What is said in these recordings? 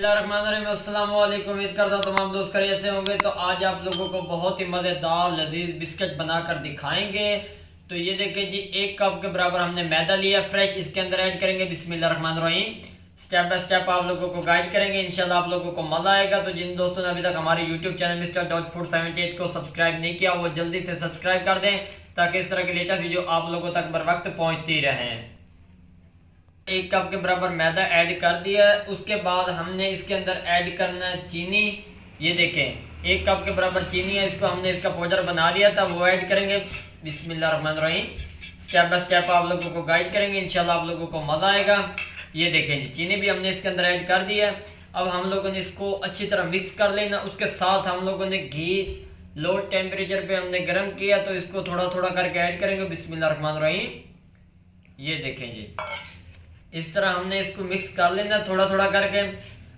बिस्मिल्लाहिर्रहमानिर्रहीम। अस्सलाम वालेकुम। उम्मीद करता हूँ तमाम दोस्त खैरियत से होंगे। तो आज आप लोगों को बहुत ही मज़ेदार लजीज बिस्किट बनाकर दिखाएंगे। तो ये देखिए जी, 1 कप के बराबर हमने मैदा लिया फ्रेश, इसके अंदर ऐड करेंगे बिस्मिल्लाहिर्रहमानिर्रहीम। स्टेप बाय स्टेप आप लोगों को गाइड करेंगे, इंशाल्लाह आप लोगों को मज़ा आएगा। तो जिन दोस्तों ने अभी तक हमारे YouTube channel mister dot food 78 को सब्सक्राइब नहीं किया, वो जल्दी से सब्सक्राइब कर दें ताकि इस तरह की लेटेस्ट वीडियो आप लोगों तक बर वक्त पहुँचती रहें। 1 कप के बराबर मैदा ऐड कर दिया है। उसके बाद हमने इसके अंदर ऐड करना है चीनी। ये देखें 1 कप के बराबर चीनी है, इसको हमने इसका पाउडर बना लिया था, वो ऐड करेंगे बिस्मिल्लाहिर्रहमानिर्रहीम। स्टेप बाय स्टेप आप लोगों को गाइड करेंगे, इंशाल्लाह आप लोगों को मज़ा आएगा। ये देखें जी, चीनी भी हमने इसके अंदर ऐड कर दिया है। अब हम लोगों ने इसको अच्छी तरह मिक्स कर लेना। उसके साथ हम लोगों ने घी लो टेम्परेचर पे हमने गर्म किया, तो इसको थोड़ा थोड़ा करके ऐड करेंगे बिस्मिल्लाहिर्रहमानिर्रहीम। ये देखें जी, इस तरह हमने इसको मिक्स कर लेना है थोड़ा थोड़ा करके।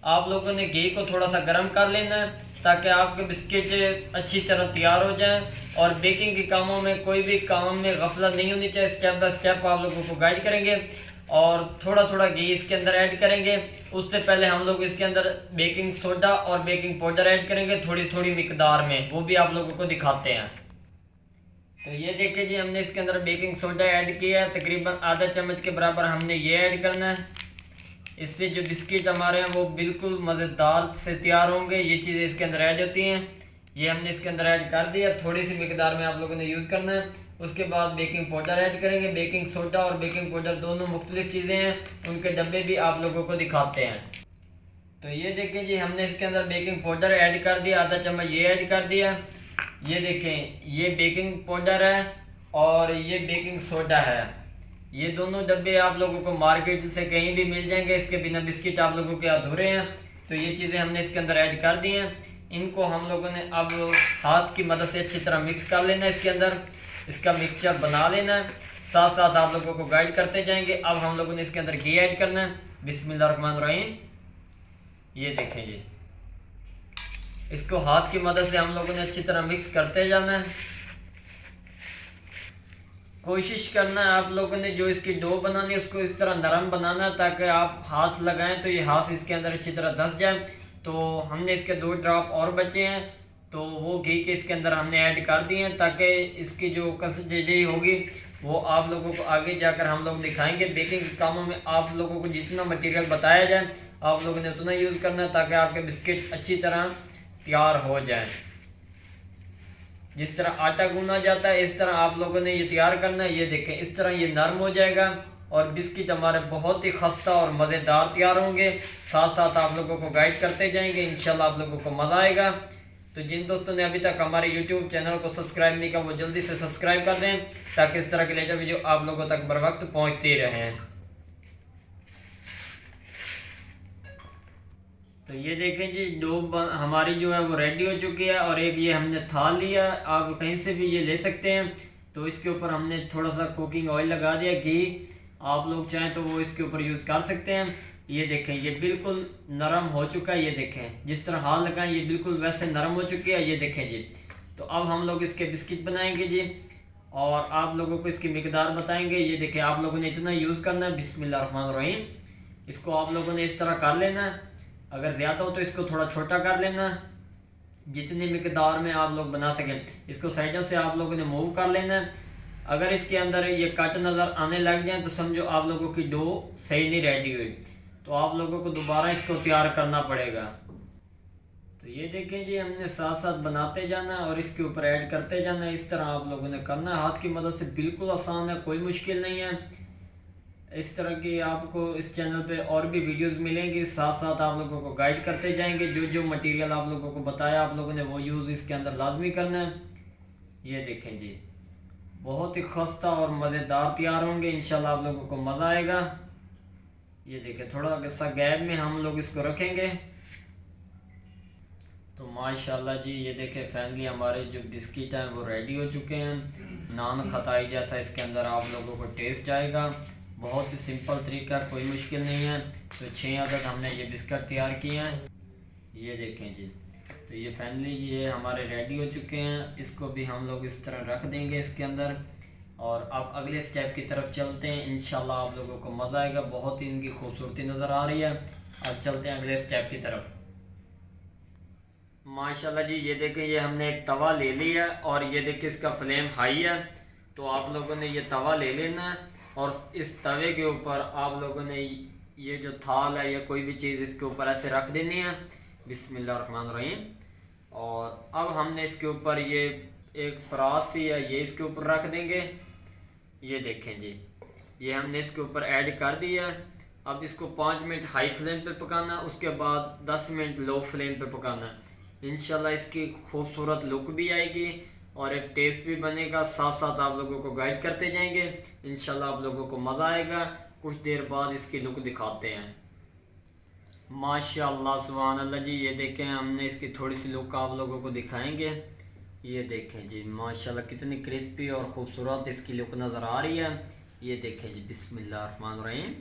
आप लोगों ने घी को थोड़ा सा गर्म कर लेना है ताकि आपके बिस्किट अच्छी तरह तैयार हो जाएं। और बेकिंग के कामों में कोई भी काम में गफलत नहीं होनी चाहिए। स्टेप बाय स्टेप आप लोगों को गाइड करेंगे और थोड़ा थोड़ा घी इसके अंदर ऐड करेंगे। उससे पहले हम लोग इसके अंदर बेकिंग सोडा और बेकिंग पाउडर ऐड करेंगे थोड़ी थोड़ी मिकदार में, वो भी आप लोगों को दिखाते हैं। तो ये देखिए जी, हमने इसके अंदर बेकिंग सोडा ऐड किया है, तकरीबन आधा चम्मच के बराबर हमने ये ऐड करना है। इससे जो बिस्किट हमारे हैं वो बिल्कुल मज़ेदार से तैयार होंगे। ये चीज़ें इसके अंदर ऐड होती हैं, ये हमने इसके अंदर ऐड कर दिया। थोड़ी सी मिकदार में आप लोगों ने यूज़ करना है। उसके बाद बेकिंग पाउडर ऐड करेंगे। बेकिंग सोडा और बेकिंग पाउडर दोनों मुख्तलिफ चीज़ें हैं, उनके डब्बे भी आप लोगों को दिखाते हैं। तो ये देखिए जी, हमने इसके अंदर बेकिंग पाउडर ऐड कर दिया, आधा चम्मच ये ऐड कर दिया। ये देखें, ये बेकिंग पाउडर है और ये बेकिंग सोडा है। ये दोनों डब्बे आप लोगों को मार्केट से कहीं भी मिल जाएंगे, इसके बिना बिस्किट आप लोगों के अधूरे हैं। तो ये चीज़ें हमने इसके अंदर ऐड कर दी हैं। इनको हम लोगों ने अब हाथ की मदद से अच्छी तरह मिक्स कर लेना है, इसके अंदर इसका मिक्सचर बना लेना है। साथ साथ आप लोगों को गाइड करते जाएंगे। अब हम लोगों ने इसके अंदर घी ऐड करना है बिस्मिल्लाहिर्रहमानिर्रहीम। ये देखें जी, इसको हाथ की मदद से हम लोगों ने अच्छी तरह मिक्स करते जाना है। कोशिश करना है आप लोगों ने जो इसकी डो बनानी है उसको इस तरह नरम बनाना है ताकि आप हाथ लगाएं तो ये हाथ इसके अंदर अच्छी तरह धंस जाए। तो हमने इसके 2 ड्रॉप और बचे हैं, तो वो घी के इसके अंदर हमने ऐड कर दिए हैं ताकि इसकी जो कंसिस्टेंसी होगी वो आप लोगों को आगे जाकर हम लोग दिखाएंगे। बेकिंग कामों में आप लोगों को जितना मटेरियल बताया जाए आप लोगों ने उतना यूज़ करना है ताकि आपके बिस्किट अच्छी तरह तैयार हो जाए। जिस तरह आटा गूंदा जाता है इस तरह आप लोगों ने ये तैयार करना है। ये देखें, इस तरह ये नरम हो जाएगा और बिस्किट हमारे बहुत ही खस्ता और मज़ेदार तैयार होंगे। साथ साथ आप लोगों को गाइड करते जाएंगे, इंशाल्लाह आप लोगों को मज़ा आएगा। तो जिन दोस्तों ने अभी तक हमारे यूट्यूब चैनल को सब्सक्राइब नहीं किया वो जल्दी से सब्सक्राइब कर दें ताकि इस तरह की लेटेस्ट वीडियो आप लोगों तक बर वक्त पहुँचती रहें। तो ये देखें जी, डो हमारी जो है वो रेडी हो चुकी है। और एक ये हमने थाल लिया, आप कहीं से भी ये ले सकते हैं। तो इसके ऊपर हमने थोड़ा सा कुकिंग ऑयल लगा दिया, घी, आप लोग चाहें तो वो इसके ऊपर यूज़ कर सकते हैं। ये देखें, ये बिल्कुल नरम हो चुका है। ये देखें, जिस तरह हाथ लगाएं ये बिल्कुल वैसे नरम हो चुकी है। ये देखें जी, तो अब हम लोग इसके बिस्किट बनाएंगे जी और आप लोगों को इसकी मिकदार बताएंगे। ये देखें, आप लोगों ने इतना यूज़ करना है बिस्मिल्लाहिर्रहमानिर्रहीम। इसको आप लोगों ने इस तरह कर लेना है, अगर ज़्यादा हो तो इसको थोड़ा छोटा कर लेना, जितनी मिकदार में आप लोग बना सकें। इसको साइडों से आप लोगों ने मूव कर लेना है। अगर इसके अंदर ये कट नज़र आने लग जाए तो समझो आप लोगों की डो सही नहीं रेडी हुई, तो आप लोगों को दोबारा इसको तैयार करना पड़ेगा। तो ये देखें जी, हमने साथ साथ बनाते जाना और इसके ऊपर ऐड करते जाना। इस तरह आप लोगों ने करना है हाथ की मदद से, बिल्कुल आसान है, कोई मुश्किल नहीं है। इस तरह की आपको इस चैनल पे और भी वीडियोस मिलेंगी, साथ साथ आप लोगों को गाइड करते जाएंगे। जो जो मटेरियल आप लोगों को बताया आप लोगों ने वो यूज़ इसके अंदर लाजमी करना है। ये देखें जी, बहुत ही खस्ता और मज़ेदार तैयार होंगे, इंशाल्लाह आप लोगों को मज़ा आएगा। ये देखें, थोड़ा सा गैप में हम लोग इसको रखेंगे। तो माशाल्लाह जी, ये देखें फाइनली हमारे जो बिस्किट हैं वो रेडी हो चुके हैं। नान खताई जैसा इसके अंदर आप लोगों को टेस्ट आएगा। बहुत ही सिंपल तरीका, कोई मुश्किल नहीं है। तो 6 अदद हमने ये बिस्किट तैयार किए हैं। ये देखें जी, तो ये फाइनली ये हमारे रेडी हो चुके हैं। इसको भी हम लोग इस तरह रख देंगे इसके अंदर और अब अगले स्टेप की तरफ चलते हैं। इंशाल्लाह आप लोगों को मज़ा आएगा। बहुत ही इनकी खूबसूरती नज़र आ रही है। अब चलते हैं अगले स्टेप की तरफ। माशाल्लाह जी, ये देखें ये हमने एक तवा ले लिया और ये देखें इसका फ्लेम हाई है। तो आप लोगों ने ये तवा ले लेना है और इस तवे के ऊपर आप लोगों ने ये जो थाल है या कोई भी चीज़ इसके ऊपर ऐसे रख देनी है। बिस्मिल्लाहिर्रहमानिर्रहीम। और अब हमने इसके ऊपर ये एक परात सी है, ये इसके ऊपर रख देंगे। ये देखें जी, ये हमने इसके ऊपर ऐड कर दिया है। अब इसको 5 मिनट हाई फ्लेम पे पकाना, उसके बाद 10 मिनट लो फ्लेम पे पकाना। इंशाल्लाह इसकी खूबसूरत लुक भी आएगी और एक टेस्ट भी बनेगा। साथ साथ आप लोगों को गाइड करते जाएंगे, इंशाल्लाह आप लोगों को मज़ा आएगा। कुछ देर बाद इसकी लुक दिखाते हैं। माशाल्लाह सुभान अल्लाह जी, ये देखें हमने इसकी थोड़ी सी लुक आप लोगों को दिखाएंगे। ये देखें जी माशाल्लाह कितनी क्रिस्पी और ख़ूबसूरत इसकी लुक नज़र आ रही है। ये देखें जी, बिस्मिल्लाहिर्रहमानिर्रहीम।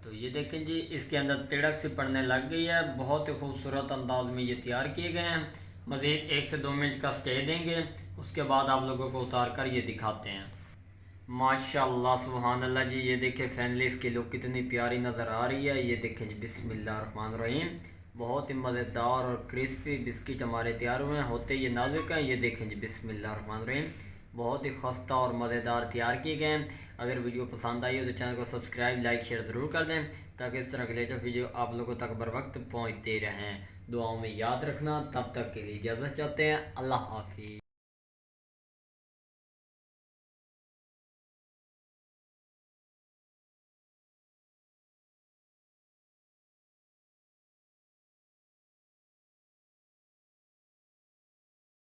तो ये देखें जी, इसके अंदर तिड़क से पड़ने लग गई है। बहुत ही खूबसूरत अंदाज में ये तैयार किए गए हैं। मज़ीद 1 से 2 मिनट का स्टे देंगे, उसके बाद आप लोगों को उतार कर ये दिखाते हैं। माशाल्लाह सुभान अल्लाह जी, ये देखें फैनली इसकी लुक कितनी प्यारी नज़र आ रही है। ये देखें जी, बिस्मिल्लाहिर्रहमानिर्रहीम। बहुत ही मज़ेदार और क्रिस्पी बिस्किट हमारे तैयार हुए हैं, होते ये नाजुक हैं। ये देखें जी, बिस्मिल्लाहिर्रहमानिर्रहीम। बहुत ही खस्ता और मज़ेदार तैयार किए गए हैं। अगर वीडियो पसंद आई हो तो चैनल को सब्सक्राइब, लाइक, शेयर ज़रूर कर दें, ताकि इस तरह के लेटेस्ट वीडियो आप लोगों तक बर वक्त पहुँचते रहें। दुआओं में याद रखना। तब तक के लिए इजाज़त चाहते हैं। अल्लाह हाफिज़।